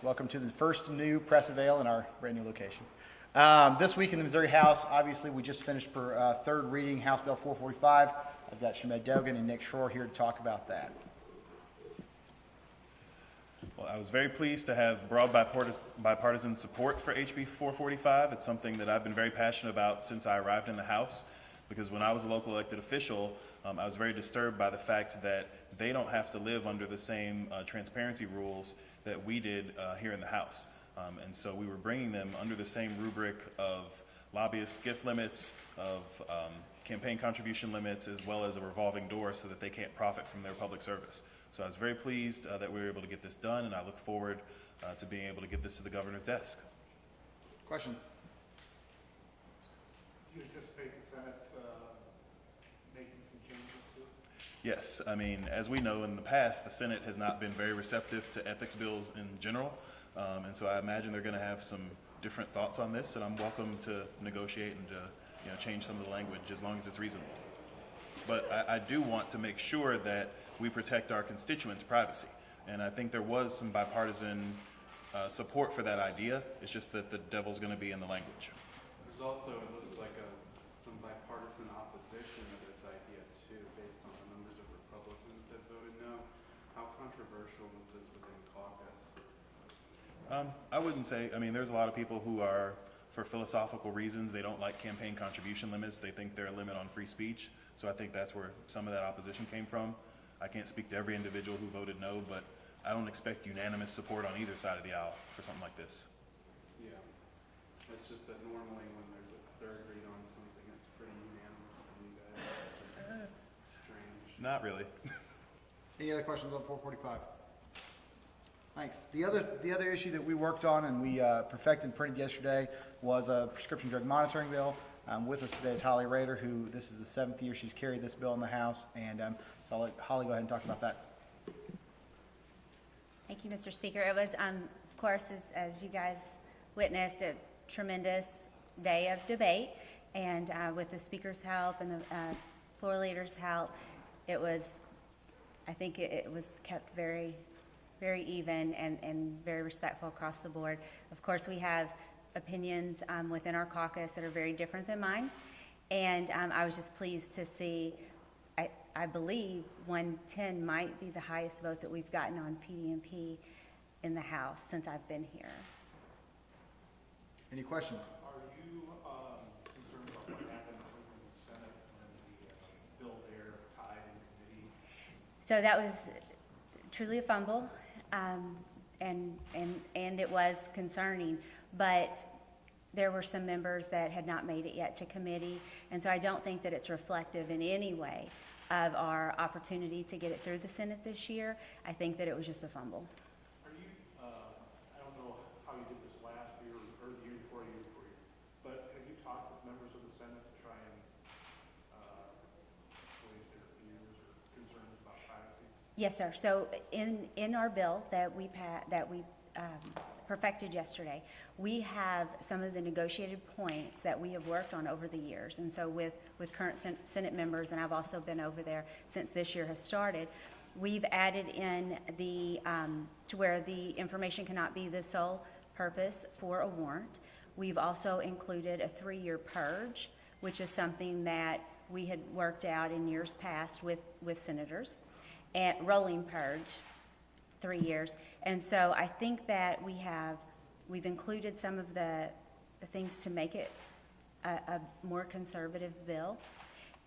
Welcome to the first new press avail in our brand new location. This week in the Missouri House, obviously we just finished third reading House Bill 445. I've got Shamed Dogan and Nick Schroer here to talk about that. Well, I was very pleased to have broad bipartisan support for HB 445. It's something that I've been very passionate about since I arrived in the House, because when I was a local elected official, I was very disturbed by the fact that they don't have to live under the same transparency rules that we did here in the House. And so we were bringing them under the same rubric of lobbyist gift limits, of campaign contribution limits, as well as a revolving door so that they can't profit from their public service. So I was very pleased that we were able to get this done, and I look forward to being able to get this to the governor's desk. Questions? Do you anticipate the Senate making some changes to it? Yes, I mean, as we know in the past, the Senate has not been very receptive to ethics bills in general, and so I imagine they're going to have some different thoughts on this, and I'm welcome to negotiate and change some of the language as long as it's reasonable. But I do want to make sure that we protect our constituents' privacy, and I think there was some bipartisan support for that idea. It's just that the devil's going to be in the language. There's also, it looks like some bipartisan opposition to this idea too, based on the numbers of Republicans that voted no. How controversial was this within caucus? I wouldn't say, I mean, there's a lot of people who are, for philosophical reasons, they don't like campaign contribution limits. They think they're a limit on free speech. So I think that's where some of that opposition came from. I can't speak to every individual who voted no, but I don't expect unanimous support on either side of the aisle for something like this. Yeah, it's just that normally when there's a third read on something, it's pretty unanimous from you guys. It's just strange. Not really. Any other questions on 445? Thanks. The other issue that we worked on and we perfected and printed yesterday was a prescription drug monitoring bill. With us today is Holly Rader, who this is the 7th year she's carried this bill in the House, and so I'll let Holly go ahead and talk about that. Thank you, Mr. Speaker. It was, of course, as you guys witnessed, a tremendous day of debate, and with the Speaker's help and the floor leader's help, it was, I think it was kept very, very even and very respectful across the board. Of course, we have opinions within our caucus that are very different than mine, and I was just pleased to see, I believe 110 might be the highest vote that we've gotten on PDP in the House since I've been here. Any questions? Are you concerned about what happened in the Senate when the bill there tied in committee? So that was truly a fumble, and it was concerning, but there were some members that had not made it yet to committee, and so I don't think that it's reflective in any way of our opportunity to get it through the Senate this year. I think that it was just a fumble. Are you, I don't know how you did this last year or the year before, but have you talked with members of the Senate to try and raise their views or concerns about privacy? Yes, sir. So in our bill that we perfected yesterday, we have some of the negotiated points that we have worked on over the years. And so with current Senate members, and I've also been over there since this year has started, we've added in the to where the information cannot be the sole purpose for a warrant. We've also included a 3-year purge, which is something that we had worked out in years past with senators, and rolling purge, 3 years. And so I think that we've included some of the things to make it a more conservative bill.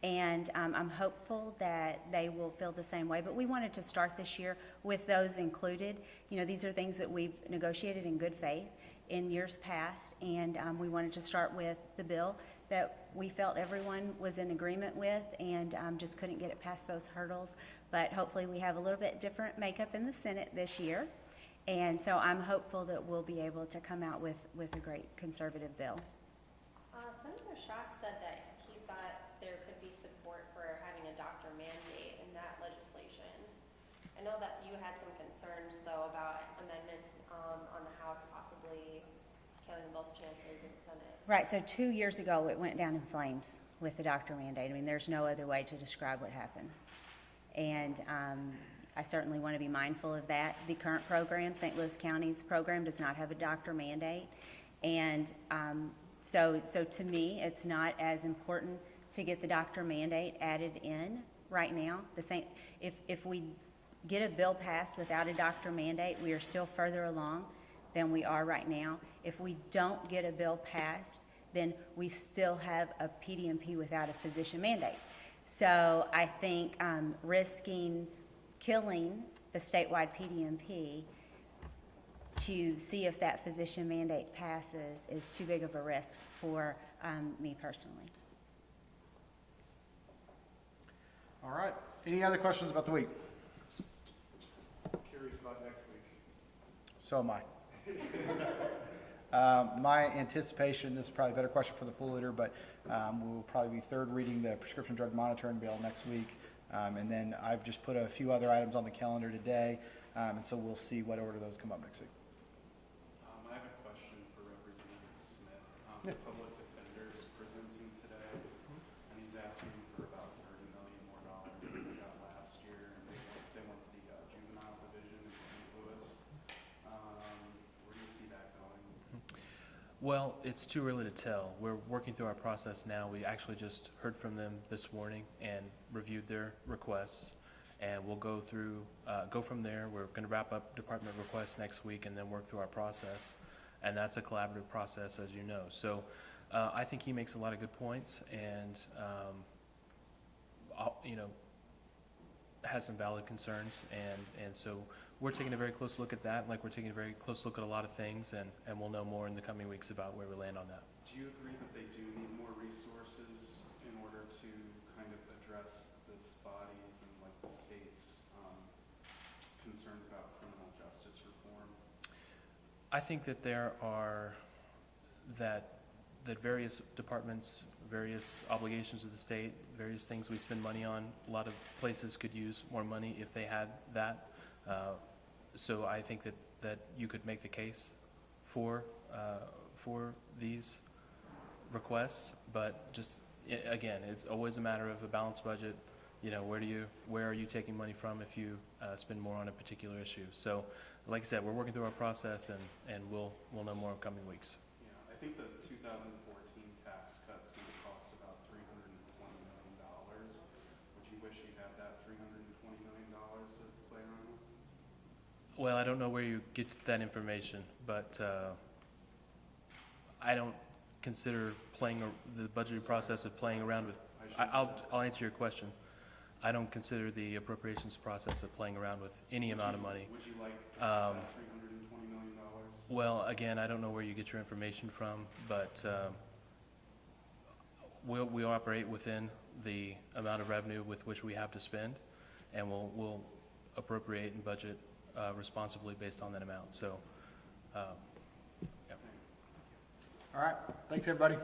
And I'm hopeful that they will feel the same way. But we wanted to start this year with those included. You know, these are things that we've negotiated in good faith in years past. And we wanted to start with the bill that we felt everyone was in agreement with, and just couldn't get it past those hurdles. But hopefully we have a little bit different makeup in the Senate this year. And so I'm hopeful that we'll be able to come out with a great conservative bill. Senator Schock said that he thought there could be support for having a doctor mandate in that legislation. I know that you had some concerns, though, about amendments on the House possibly killing both chances in the Senate. Right, so 2 years ago it went down in flames with the doctor mandate. I mean, there's no other way to describe what happened. And I certainly want to be mindful of that. The current program, St. Louis County's program, does not have a doctor mandate. And so to me, it's not as important to get the doctor mandate added in right now. If we get a bill passed without a doctor mandate, we are still further along than we are right now. If we don't get a bill passed, then we still have a PDMP without a physician mandate. So I think risking killing the statewide PDMP to see if that physician mandate passes is too big of a risk for me personally. All right. Any other questions about the week? Curious about next week. So am I. My anticipation, this is probably a better question for the full leader, but we will probably be third reading the prescription drug monitoring bill next week. And then I've just put a few other items on the calendar today, and so we'll see what order those come up next week. I have a question for Representative Smith. Yeah. The public defender is presenting today, and he's asking for about $30 million more than they got last year, and they want the juvenile division in St. Louis. Where do you see that going? Well, it's too early to tell. We're working through our process now. We actually just heard from them this morning and reviewed their requests, and we'll go from there. We're going to wrap up department requests next week and then work through our process, and that's a collaborative process, as you know. So I think he makes a lot of good points, and has some valid concerns, and so we're taking a very close look at that, like we're taking a very close look at a lot of things, and we'll know more in the coming weeks about where we land on that. Do you agree that they do need more resources in order to kind of address this body's and like the state's concerns about criminal justice reform? I think that there are that various departments, various obligations of the state, various things we spend money on, a lot of places could use more money if they had that. So I think that you could make the case for these requests, but just again, it's always a matter of a balanced budget. You know, where are you taking money from if you spend more on a particular issue? So, like I said, we're working through our process, and we'll know more in coming weeks. Yeah, I think the 2014 tax cut's going to cost about $320 million. Would you wish you had that $320 million to play around with? Well, I don't know where you get that information, but I don't consider the budgeting process of playing around with. I'll answer your question. I don't consider the appropriations process of playing around with any amount of money. Would you like that $320 million? Well, again, I don't know where you get your information from, but we operate within the amount of revenue with which we have to spend, and we'll appropriate and budget responsibly based on that amount. So, yeah. All right. Thanks, everybody.